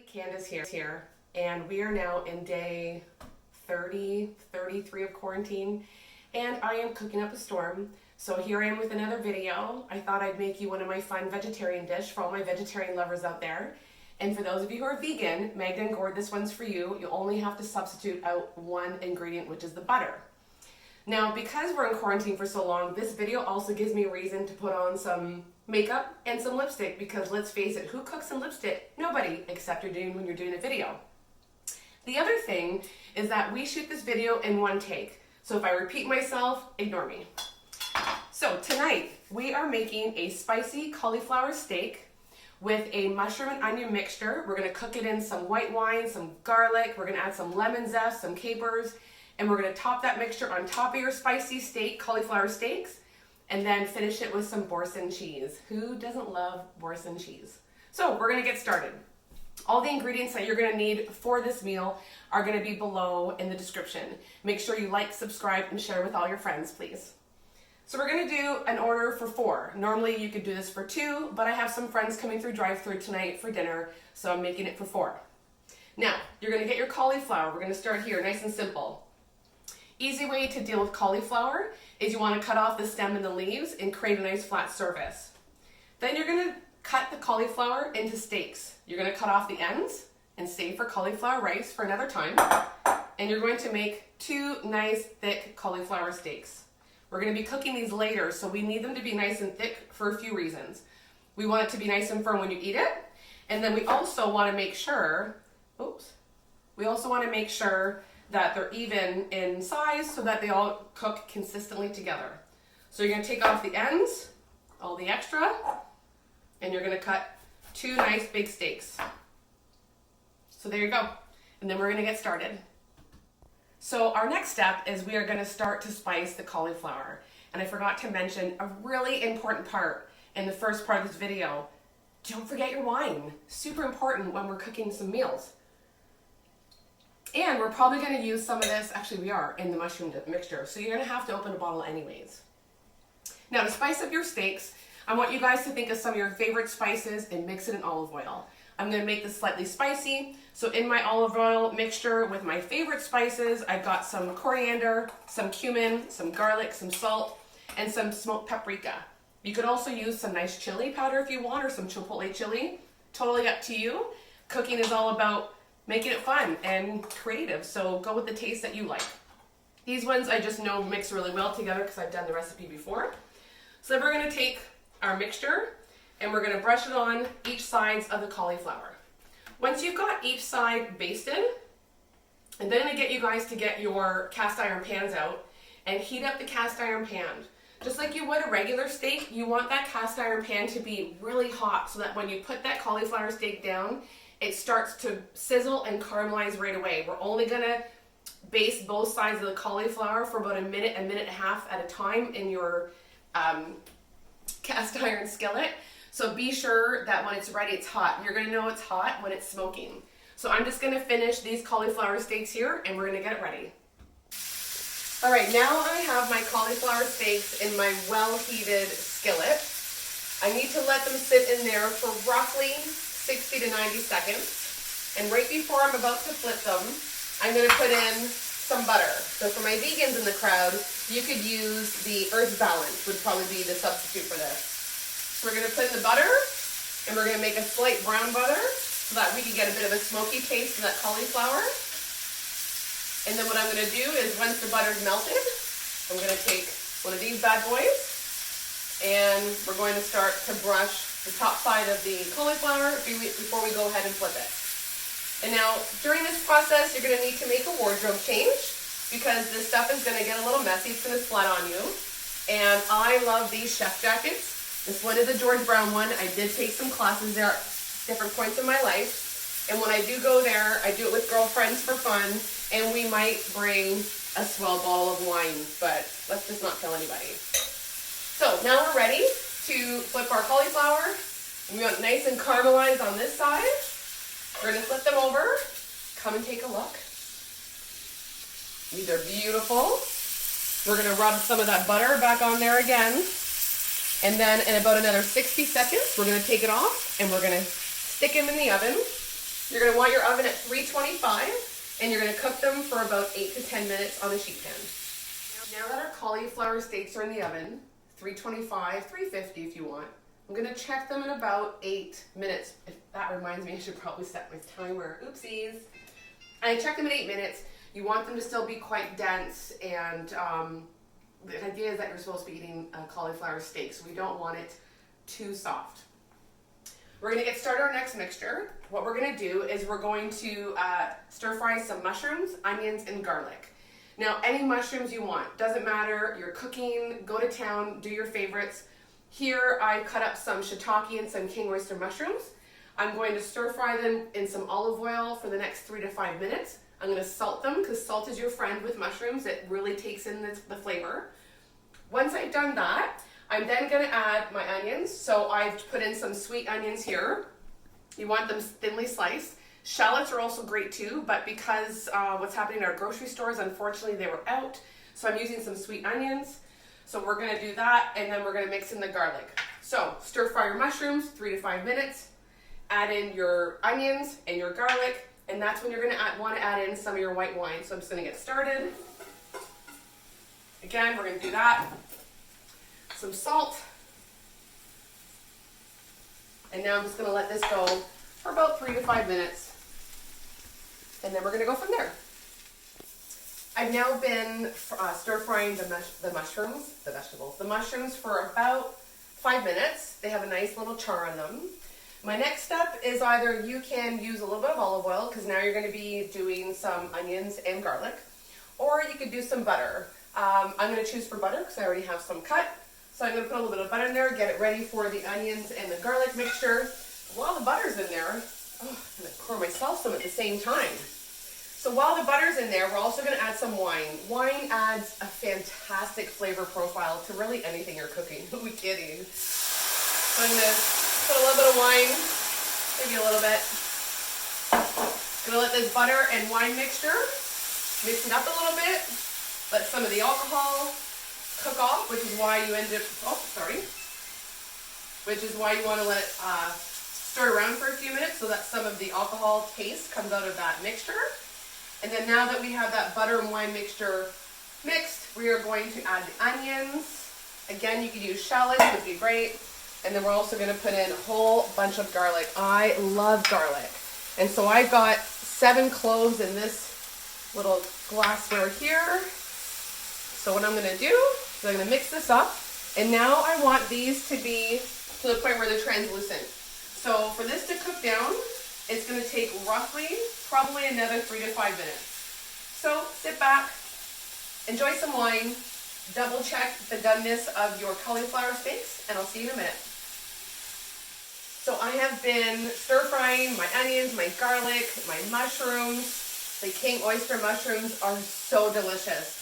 Candace here, and we are now in day 33 of quarantine, and I am cooking up a storm. So here I am with another video. I thought I'd make you one of my fun vegetarian dish for all my vegetarian lovers out there. And for those of you who are vegan, Magda and Gord, this one's for you. You only have to substitute out one ingredient, which is the butter. Now, because we're in quarantine for so long, this video also gives me a reason to put on some makeup and some lipstick, because let's face it, who cooks in lipstick? Nobody, except when you're doing a video. The other thing is that we shoot this video in one take. So if I repeat myself, ignore me. So tonight, we are making a spicy cauliflower steak with a mushroom and onion mixture. We're gonna cook it in some white wine, some garlic, we're gonna add some lemon zest, some capers, and we're gonna top that mixture on top of your spicy steak, cauliflower steaks, and then finish it with some Boursin cheese. Who doesn't love Boursin cheese? So we're gonna get started. All the ingredients that you're gonna need for this meal are gonna be below in the description. Make sure you like, subscribe, and share with all your friends, please. So we're gonna do an order for 4. Normally you could do this for 2, but I have some friends coming through drive-thru tonight for dinner, so I'm making it for 4. Now, you're gonna get your cauliflower. We're gonna start here, nice and simple. Easy way to deal with cauliflower is you wanna cut off the stem and the leaves and create a nice flat surface. Then you're gonna cut the cauliflower into steaks. You're gonna cut off the ends and save for cauliflower rice for another time. And you're going to make 2 nice thick cauliflower steaks. We're gonna be cooking these later, so we need them to be nice and thick for a few reasons. We want it to be nice and firm when you eat it, and then we also wanna make sure, that they're even in size so that they all cook consistently together. So you're gonna take off the ends, all the extra, and you're gonna cut 2 nice big steaks. So there you go. And then we're gonna get started. So our next step is we are gonna start to spice the cauliflower. And I forgot to mention a really important part in the first part of this video. Don't forget your wine. Super important when we're cooking some meals. And we're probably gonna use some of this, actually we are, in the mushroom mixture. So you're gonna have to open a bottle anyways. Now to spice up your steaks, I want you guys to think of some of your favorite spices and mix it in olive oil. I'm gonna make this slightly spicy. So in my olive oil mixture with my favorite spices, I've got some coriander, some cumin, some garlic, some salt, and some smoked paprika. You could also use some nice chili powder if you want, or some chipotle chili. Totally up to you. Cooking is all about making it fun and creative, so go with the taste that you like. These ones I just know mix really well together because I've done the recipe before. So then we're gonna take our mixture and we're gonna brush it on each sides of the cauliflower. Once you've got each side basted, and then I get you guys to get your cast iron pans out and heat up the cast iron pan. Just like you would a regular steak, you want that cast iron pan to be really hot so that when you put that cauliflower steak down, it starts to sizzle and caramelize right away. We're only gonna baste both sides of the cauliflower for about a minute and a half at a time in your cast iron skillet. So be sure that when it's ready, it's hot. You're gonna know it's hot when it's smoking. So I'm just gonna finish these cauliflower steaks here and we're gonna get it ready. All right, now I have my cauliflower steaks in my well-heated skillet. I need to let them sit in there for roughly 60 to 90 seconds. And right before I'm about to flip them, I'm gonna put in some butter. So for my vegans in the crowd, you could use the Earth Balance, would probably be the substitute for this. So we're gonna put in the butter, and we're gonna make a slight brown butter so that we can get a bit of a smoky taste to that cauliflower. And then what I'm gonna do is once the butter's melted, I'm gonna take one of these bad boys, and we're going to start to brush the top side of the cauliflower before we go ahead and flip it. And now, during this process, you're gonna need to make a wardrobe change because this stuff is gonna get a little messy, it's gonna splat on you. And I love these chef jackets. This one is a George Brown one. I did take some classes there at different points in my life. And when I do go there, I do it with girlfriends for fun, and we might bring a swell bottle of wine, but let's just not tell anybody. So now we're ready to flip our cauliflower. We want nice and caramelized on this side. We're gonna flip them over. Come and take a look. These are beautiful. We're gonna rub some of that butter back on there again. And then in about another 60 seconds, we're gonna take it off and we're gonna stick them in the oven You're gonna want your oven at 325, and you're gonna cook them for about 8 to 10 minutes on a sheet pan. Now that our cauliflower steaks are in the oven, 325, 350 if you want, I'm gonna check them in about 8 minutes. If that reminds me, I should probably set my timer. Oopsies. I check them in 8 minutes. You want them to still be quite dense, and the idea is that you're supposed to be eating a cauliflower steak, so we don't want it too soft. We're gonna get started our next mixture. What we're gonna do is we're going to stir fry some mushrooms, onions, and garlic. Now, any mushrooms you want, doesn't matter, you're cooking, go to town, do your favorites. Here, I cut up some shiitake and some king oyster mushrooms. I'm going to stir fry them in some olive oil for the next 3 to 5 minutes. I'm gonna salt them, because salt is your friend with mushrooms. It really takes in the flavor. Once I've done that, I'm then gonna add my onions. So I've put in some sweet onions here. You want them thinly sliced. Shallots are also great too, but because what's happening in our grocery stores, unfortunately they were out. So I'm using some sweet onions. So we're gonna do that, and then we're gonna mix in the garlic. So stir fry your mushrooms, 3 to 5 minutes. Add in your onions and your garlic, and that's when you're gonna wanna add in some of your white wine. So I'm just gonna get started. Again, we're gonna do that. Some salt. And now I'm just gonna let this go for about 3 to 5 minutes. And then we're gonna go from there. I've now been stir frying the mushrooms, the vegetables, the mushrooms for about 5 minutes. They have a nice little char on them. My next step is either you can use a little bit of olive oil, because now you're gonna be doing some onions and garlic, or you could do some butter. I'm gonna choose for butter because I already have some cut. So I'm gonna put a little bit of butter in there, get it ready for the onions and the garlic mixture. While the butter's in there, I'm gonna pour myself some at the same time. So while the butter's in there, we're also gonna add some wine. Wine adds a fantastic flavor profile to really anything you're cooking. Who are we kidding? So I'm gonna put a little bit of wine, maybe a little bit. Gonna let this butter and wine mixture mix it up a little bit. Let some of the alcohol cook off, which is why you which is why you want to let it stir around for a few minutes so that some of the alcohol taste comes out of that mixture. And then now that we have that butter and wine mixture mixed, we are going to add the onions. Again, you could use shallots, would be great. And then we're also going to put in a whole bunch of garlic. I love garlic. And so I've got 7 cloves in this little glassware here. So what I'm going to do is I'm going to mix this up. And now I want these to be to the point where they're translucent. So for this to cook down, it's going to take roughly, probably another 3 to 5 minutes. So sit back, enjoy some wine, double check the doneness of your cauliflower steaks, and I'll see you in a minute. So I have been stir frying my onions, my garlic, my mushrooms. The king oyster mushrooms are so delicious.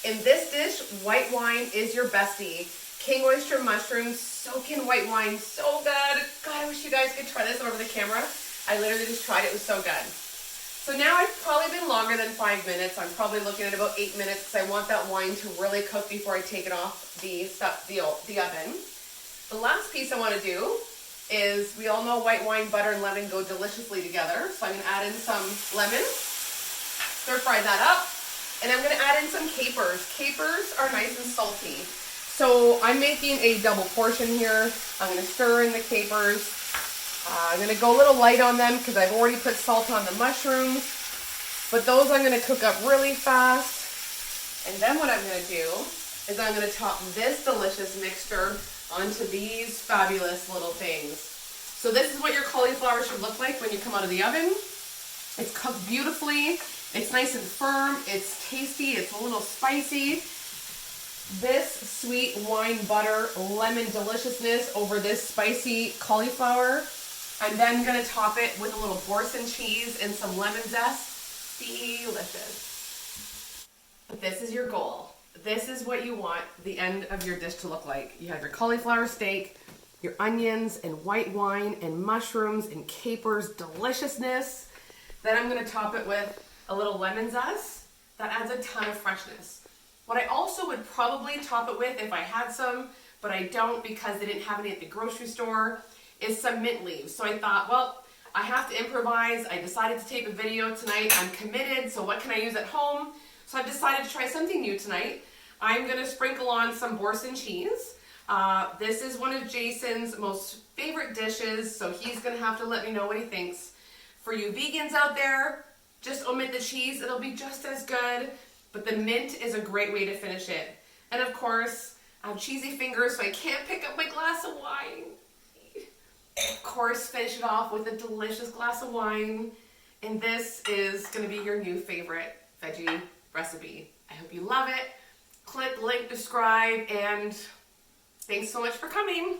In this dish, white wine is your bestie. King oyster mushrooms, soak in white wine, so good. God, I wish you guys could try this over the camera. I literally just tried it, it was so good. So now I've probably been longer than 5 minutes. I'm probably looking at about 8 minutes because I want that wine to really cook before I take it off the oven. The last piece I want to do is, we all know white wine, butter, and lemon go deliciously together. So I'm going to add in some lemon, stir fry that up. And I'm going to add in some capers. Capers are nice and salty. So I'm making a double portion here. I'm going to stir in the capers. I'm going to go a little light on them because I've already put salt on the mushrooms. But those I'm going to cook up really fast. And then what I'm going to do is I'm going to top this delicious mixture onto these fabulous little things. So this is what your cauliflower should look like when you come out of the oven. It's cooked beautifully. It's nice and firm, it's tasty, it's a little spicy. This sweet wine, butter, lemon deliciousness over this spicy cauliflower. I'm then going to top it with a little Boursin cheese and some lemon zest. Delicious. But this is your goal. This is what you want the end of your dish to look like. You have your cauliflower steak, your onions and white wine and mushrooms and capers, deliciousness. Then I'm going to top it with a little lemon zest. That adds a ton of freshness. What I also would probably top it with, if I had some, but I don't because they didn't have any at the grocery store, is some mint leaves. So I thought, well, I have to improvise. I decided to tape a video tonight. I'm committed, so what can I use at home? So I've decided to try something new tonight. I'm gonna sprinkle on some Boursin cheese. This is one of Jason's most favorite dishes, so he's gonna have to let me know what he thinks. For you vegans out there, just omit the cheese, it'll be just as good, but the mint is a great way to finish it. And of course, I have cheesy fingers, so I can't pick up my glass of wine. Of course, finish it off with a delicious glass of wine. And this is gonna be your new favorite veggie recipe. I hope you love it. Click, link, subscribe, and thanks so much for coming.